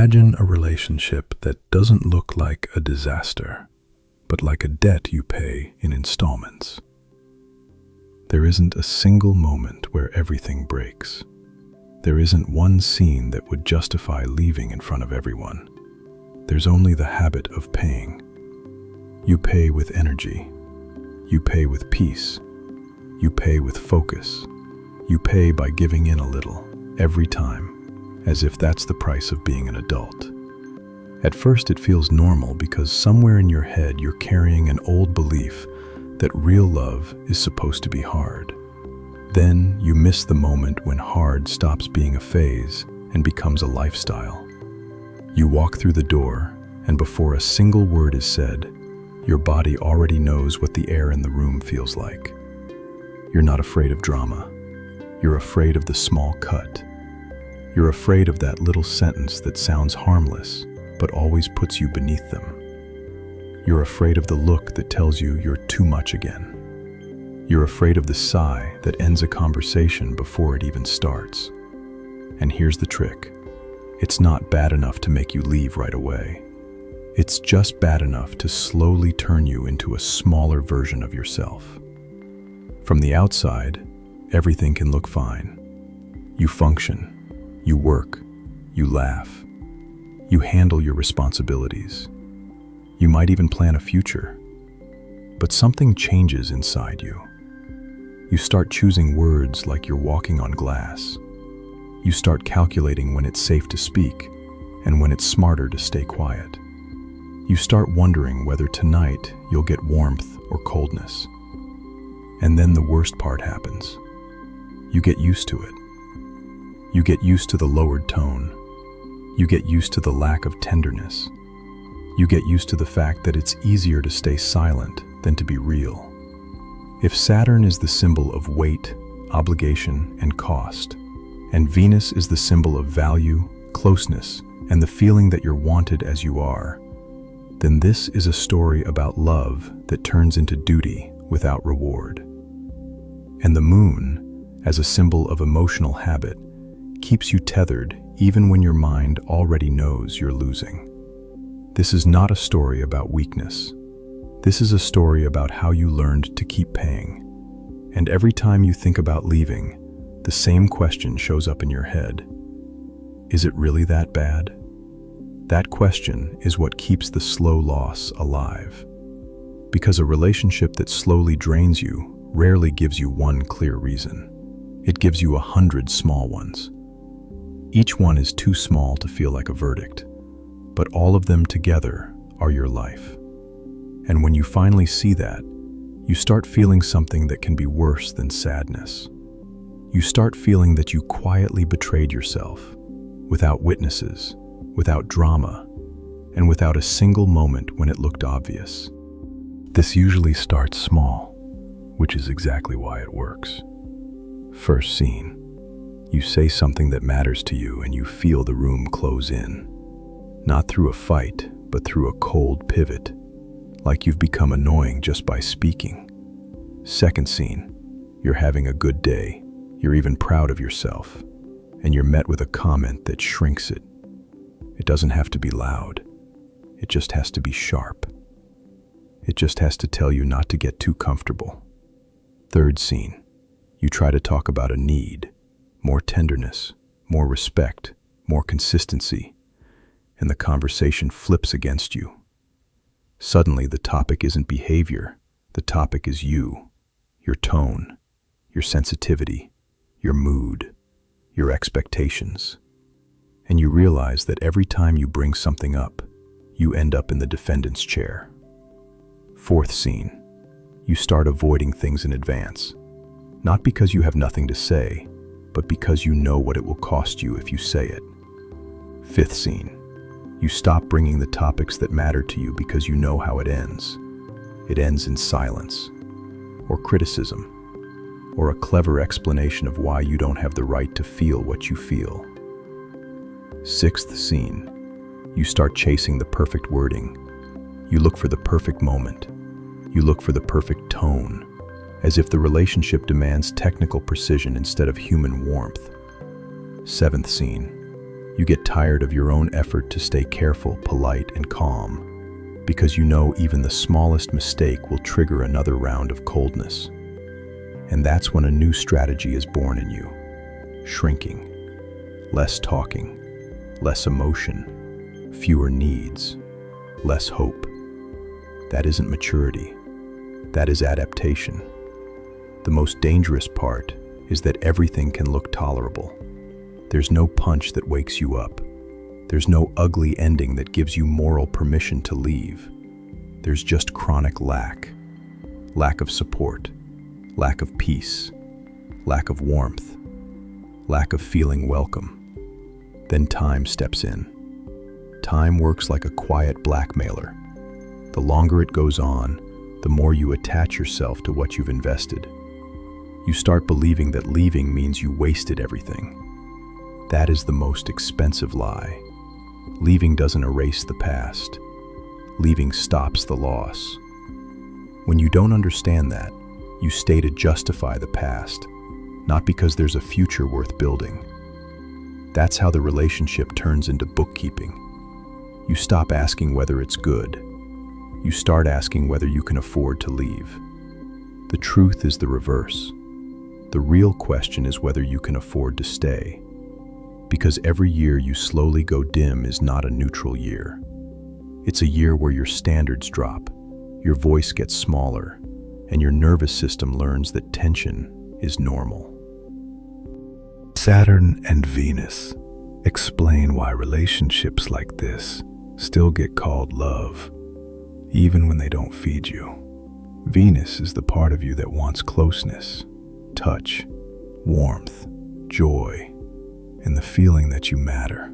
Imagine a relationship that doesn't look like a disaster, but like a debt you pay in installments. There isn't a single moment where everything breaks. There isn't one scene that would justify leaving in front of everyone. There's only the habit of paying. You pay with energy. You pay with peace. You pay with focus. You pay by giving in a little, every time, as if that's the price of being an adult. At first it feels normal because somewhere in your head you're carrying an old belief that real love is supposed to be hard. Then you miss the moment when hard stops being a phase and becomes a lifestyle. You walk through the door, and before a single word is said, your body already knows what the air in the room feels like. You're not afraid of drama. You're afraid of the small cut. You're afraid of that little sentence that sounds harmless, but always puts you beneath them. You're afraid of the look that tells you you're too much again. You're afraid of the sigh that ends a conversation before it even starts. And here's the trick. It's not bad enough to make you leave right away. It's just bad enough to slowly turn you into a smaller version of yourself. From the outside, everything can look fine. You function, you work, you laugh, you handle your responsibilities. You might even plan a future. But something changes inside you. You start choosing words like you're walking on glass. You start calculating when it's safe to speak and when it's smarter to stay quiet. You start wondering whether tonight you'll get warmth or coldness. And then the worst part happens. You get used to it. You get used to the lowered tone. You get used to the lack of tenderness. You get used to the fact that it's easier to stay silent than to be real. If Saturn is the symbol of weight, obligation, and cost, and Venus is the symbol of value, closeness, and the feeling that you're wanted as you are, then this is a story about love that turns into duty without reward. And the moon, as a symbol of emotional habit, keeps you tethered even when your mind already knows you're losing. This is not a story about weakness. This is a story about how you learned to keep paying. And every time you think about leaving, the same question shows up in your head. Is it really that bad? That question is what keeps the slow loss alive. Because a relationship that slowly drains you rarely gives you one clear reason. It gives you 100 small ones. Each one is too small to feel like a verdict, but all of them together are your life. And when you finally see that, you start feeling something that can be worse than sadness. You start feeling that you quietly betrayed yourself, without witnesses, without drama, and without a single moment when it looked obvious. This usually starts small, which is exactly why it works. First scene. You say something that matters to you and you feel the room close in. Not through a fight, but through a cold pivot, like you've become annoying just by speaking. Second scene. You're having a good day. You're even proud of yourself, and you're met with a comment that shrinks it. It doesn't have to be loud. It just has to be sharp. It just has to tell you not to get too comfortable. Third scene. You try to talk about a need, more tenderness, more respect, more consistency, and the conversation flips against you. Suddenly, the topic isn't behavior. The topic is you, your tone, your sensitivity, your mood, your expectations. And you realize that every time you bring something up, you end up in the defendant's chair. Fourth scene. You start avoiding things in advance, not because you have nothing to say, but because you know what it will cost you if you say it. Fifth scene. You stop bringing the topics that matter to you because you know how it ends. It ends in silence, or criticism, or a clever explanation of why you don't have the right to feel what you feel. Sixth scene. You start chasing the perfect wording. You look for the perfect moment. You look for the perfect tone, as if the relationship demands technical precision instead of human warmth. Seventh scene. You get tired of your own effort to stay careful, polite, and calm, because you know even the smallest mistake will trigger another round of coldness. And that's when a new strategy is born in you. Shrinking. Less talking. Less emotion. Fewer needs. Less hope. That isn't maturity. That is adaptation. The most dangerous part is that everything can look tolerable. There's no punch that wakes you up. There's no ugly ending that gives you moral permission to leave. There's just chronic lack. Lack of support. Lack of peace. Lack of warmth. Lack of feeling welcome. Then time steps in. Time works like a quiet blackmailer. The longer it goes on, the more you attach yourself to what you've invested. You start believing that leaving means you wasted everything. That is the most expensive lie. Leaving doesn't erase the past. Leaving stops the loss. When you don't understand that, you stay to justify the past, not because there's a future worth building. That's how the relationship turns into bookkeeping. You stop asking whether it's good. You start asking whether you can afford to leave. The truth is the reverse. The real question is whether you can afford to stay. Because every year you slowly go dim is not a neutral year. It's a year where your standards drop, your voice gets smaller, and your nervous system learns that tension is normal. Saturn and Venus explain why relationships like this still get called love, even when they don't feed you. Venus is the part of you that wants closeness, touch, warmth, joy, and the feeling that you matter.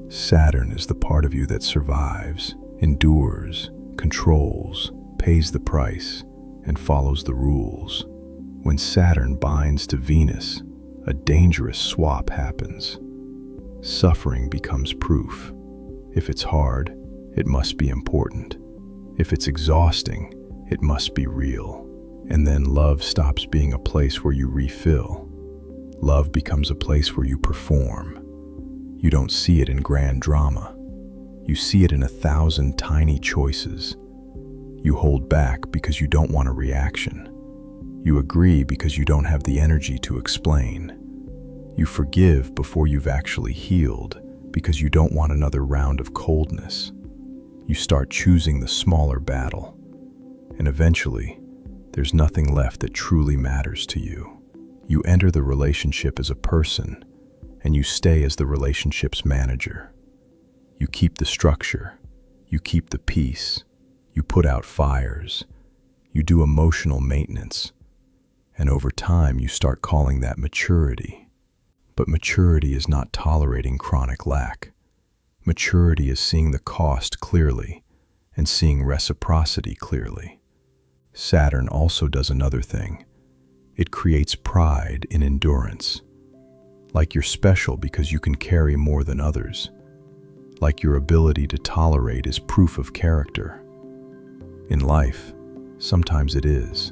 Saturn is the part of you that survives, endures, controls, pays the price, and follows the rules. When Saturn binds to Venus, a dangerous swap happens. Suffering becomes proof. If it's hard, it must be important. If it's exhausting, it must be real. And then love stops being a place where you refill. Love becomes a place where you perform. You don't see it in grand drama. You see it in 1,000 tiny choices. You hold back because you don't want a reaction. You agree because you don't have the energy to explain. You forgive before you've actually healed because you don't want another round of coldness. You start choosing the smaller battle. And eventually, there's nothing left that truly matters to you. You enter the relationship as a person, and you stay as the relationship's manager. You keep the structure, you keep the peace, you put out fires, you do emotional maintenance, and over time you start calling that maturity. But maturity is not tolerating chronic lack. Maturity is seeing the cost clearly and seeing reciprocity clearly. Saturn also does another thing. It creates pride in endurance. Like you're special because you can carry more than others. Like your ability to tolerate is proof of character. In life, sometimes it is.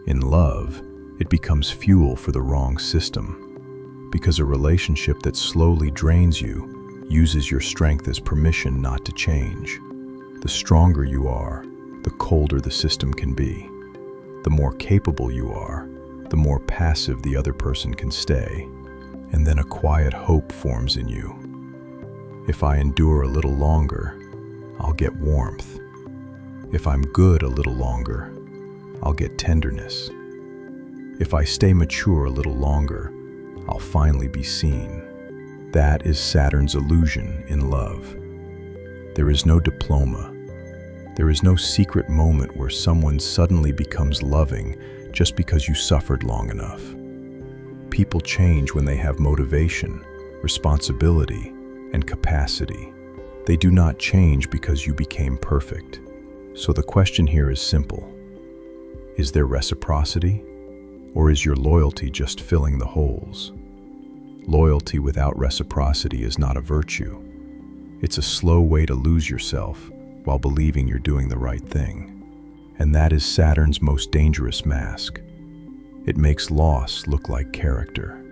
In love, it becomes fuel for the wrong system. Because a relationship that slowly drains you uses your strength as permission not to change. The stronger you are, the colder the system can be. The more capable you are, the more passive the other person can stay. And then a quiet hope forms in you. If I endure a little longer, I'll get warmth. If I'm good a little longer, I'll get tenderness. If I stay mature a little longer, I'll finally be seen. That is Saturn's illusion in love. There is no diploma. There is no secret moment where someone suddenly becomes loving just because you suffered long enough. People change when they have motivation, responsibility, and capacity. They do not change because you became perfect. So the question here is simple. Is there reciprocity? Or is your loyalty just filling the holes? Loyalty without reciprocity is not a virtue. It's a slow way to lose yourself while believing you're doing the right thing. And that is Saturn's most dangerous mask. It makes loss look like character.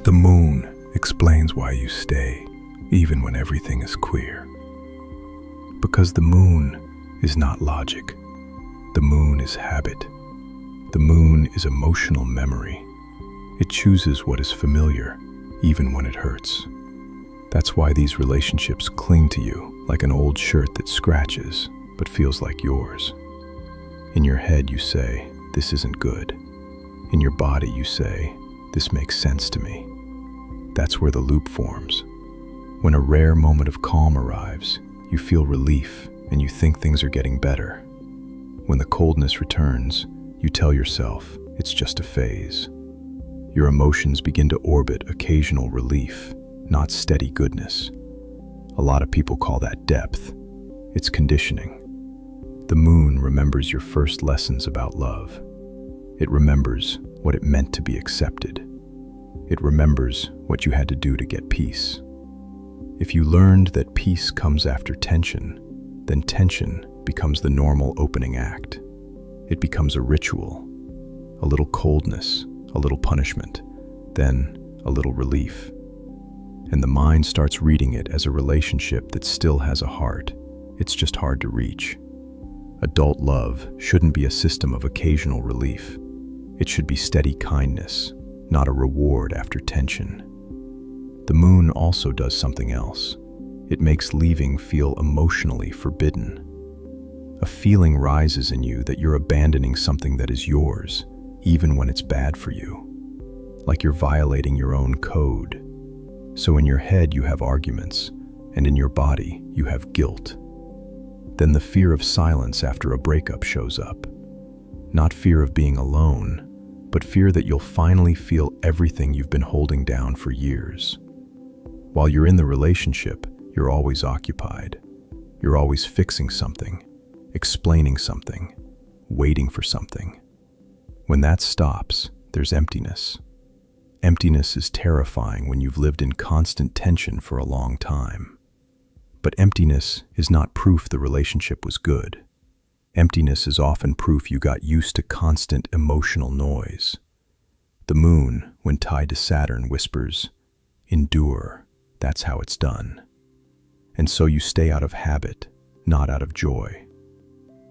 The moon explains why you stay. even when everything is clear. Because the moon is not logic. The moon is habit. The moon is emotional memory. It chooses what is familiar, even when it hurts. That's why these relationships cling to you like an old shirt that scratches but feels like yours. In your head you say, "This isn't good." In your body you say, "This makes sense to me." That's where the loop forms. When a rare moment of calm arrives, you feel relief and you think things are getting better. When the coldness returns, you tell yourself it's just a phase. Your emotions begin to orbit occasional relief, not steady goodness. A lot of people call that depth. It's conditioning. The moon remembers your first lessons about love. It remembers what it meant to be accepted. It remembers what you had to do to get peace. If you learned that peace comes after tension, then tension becomes the normal opening act. It becomes a ritual, a little coldness, a little punishment, then a little relief. And the mind starts reading it as a relationship that still has a heart. It's just hard to reach. Adult love shouldn't be a system of occasional relief. It should be steady kindness, not a reward after tension. The moon also does something else. It makes leaving feel emotionally forbidden. A feeling rises in you that you're abandoning something that is yours, even when it's bad for you. Like you're violating your own code. So in your head you have arguments, and in your body you have guilt. Then the fear of silence after a breakup shows up. Not fear of being alone, but fear that you'll finally feel everything you've been holding down for years. While you're in the relationship, you're always occupied. You're always fixing something, explaining something, waiting for something. When that stops, there's emptiness. Emptiness is terrifying when you've lived in constant tension for a long time. But emptiness is not proof the relationship was good. Emptiness is often proof you got used to constant emotional noise. The moon, when tied to Saturn, whispers, "Endure, that's how it's done." And so you stay out of habit, not out of joy.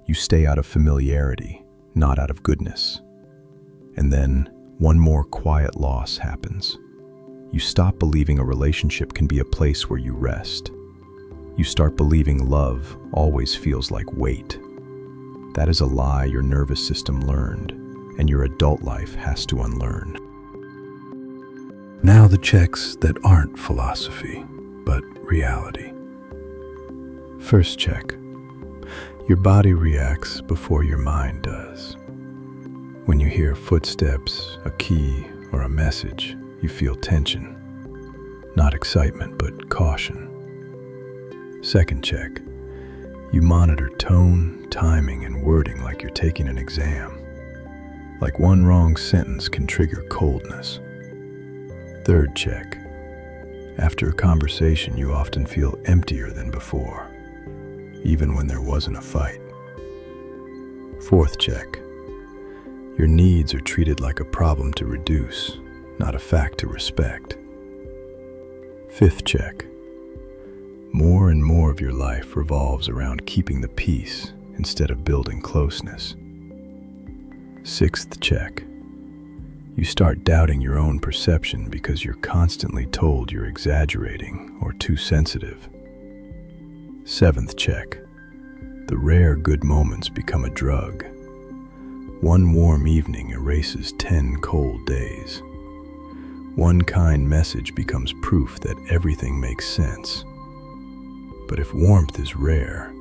You stay out of familiarity, not out of goodness. And then one more quiet loss happens. You stop believing a relationship can be a place where you rest. You start believing love always feels like weight. That is a lie your nervous system learned, and your adult life has to unlearn. Now the checks that aren't philosophy, but reality. First check. Your body reacts before your mind does. When you hear footsteps, a key, or a message, you feel tension. Not excitement, but caution. Second check. You monitor tone, timing, and wording like you're taking an exam. Like one wrong sentence can trigger coldness. Third check. After a conversation, you often feel emptier than before, even when there wasn't a fight. Fourth check. Your needs are treated like a problem to reduce, not a fact to respect. Fifth check. More and more of your life revolves around keeping the peace instead of building closeness. Sixth check. You start doubting your own perception because you're constantly told you're exaggerating or too sensitive. Seventh check. The rare good moments become a drug. One warm evening erases 10 cold days. One kind message becomes proof that everything makes sense. But if warmth is rare,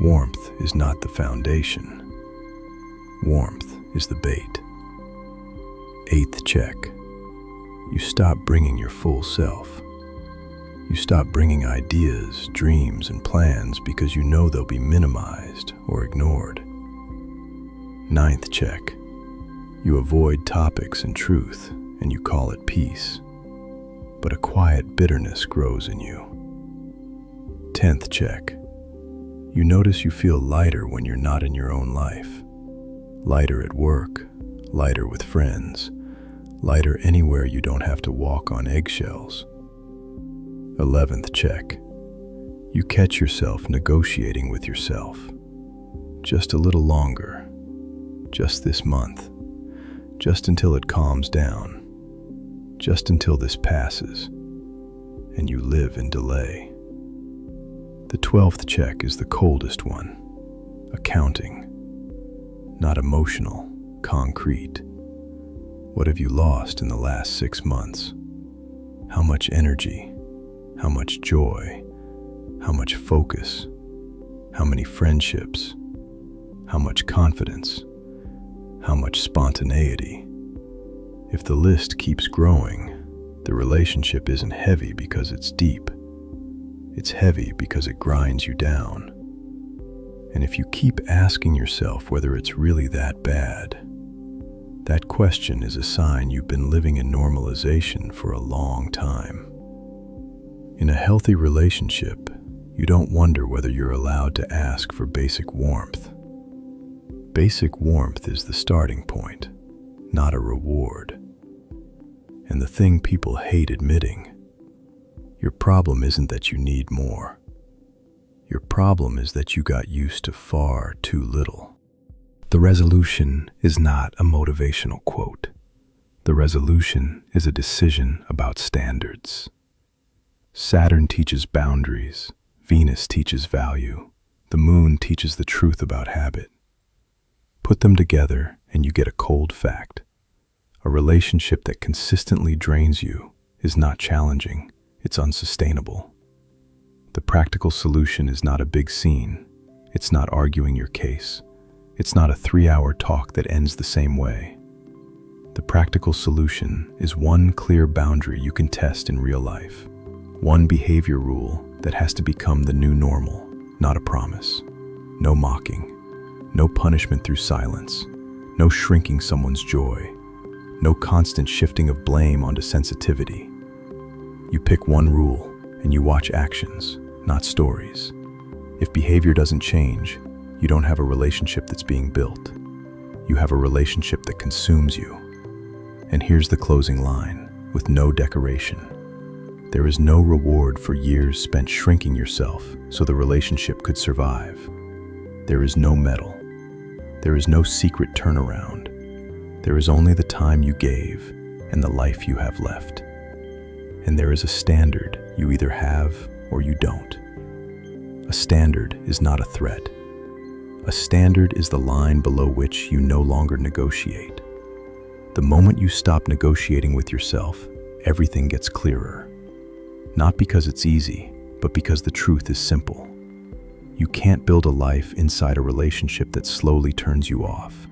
warmth is not the foundation. Warmth is the bait. Eighth check. You stop bringing your full self. You stop bringing ideas, dreams, and plans because you know they'll be minimized or ignored. Ninth check. You avoid topics and truth, and you call it peace. But a quiet bitterness grows in you. 10th check. You notice you feel lighter when you're not in your own life. Lighter at work, lighter with friends, lighter anywhere you don't have to walk on eggshells. 11th check. You catch yourself negotiating with yourself. Just a little longer. Just this month. Just until it calms down. Just until this passes. And you live in delay. The 12th check is the coldest one. Accounting. Not emotional, concrete. What have you lost in the last 6 months? How much energy? How much joy? How much focus? How many friendships? How much confidence? How much spontaneity? If the list keeps growing, the relationship isn't heavy because it's deep. It's heavy because it grinds you down. And if you keep asking yourself whether it's really that bad, that question is a sign you've been living in normalization for a long time. In a healthy relationship, you don't wonder whether you're allowed to ask for basic warmth. Basic warmth is the starting point, not a reward. And the thing people hate admitting, your problem isn't that you need more. Your problem is that you got used to far too little. The resolution is not a motivational quote. The resolution is a decision about standards. Saturn teaches boundaries. Venus teaches value. The moon teaches the truth about habit. Put them together and you get a cold fact. A relationship that consistently drains you is not challenging, it's unsustainable. The practical solution is not a big scene. It's not arguing your case. It's not a 3-hour talk that ends the same way. The practical solution is one clear boundary you can test in real life. One behavior rule that has to become the new normal, not a promise. No mocking. No punishment through silence. No shrinking someone's joy. No constant shifting of blame onto sensitivity. You pick one rule and you watch actions, not stories. If behavior doesn't change, you don't have a relationship that's being built. You have a relationship that consumes you. And here's the closing line, with no decoration. There is no reward for years spent shrinking yourself so the relationship could survive. There is no medal. There is no secret turnaround. There is only the time you gave and the life you have left. And there is a standard you either have or you don't. A standard is not a threat. A standard is the line below which you no longer negotiate. The moment you stop negotiating with yourself, everything gets clearer. Not because it's easy, but because the truth is simple. You can't build a life inside a relationship that slowly turns you off.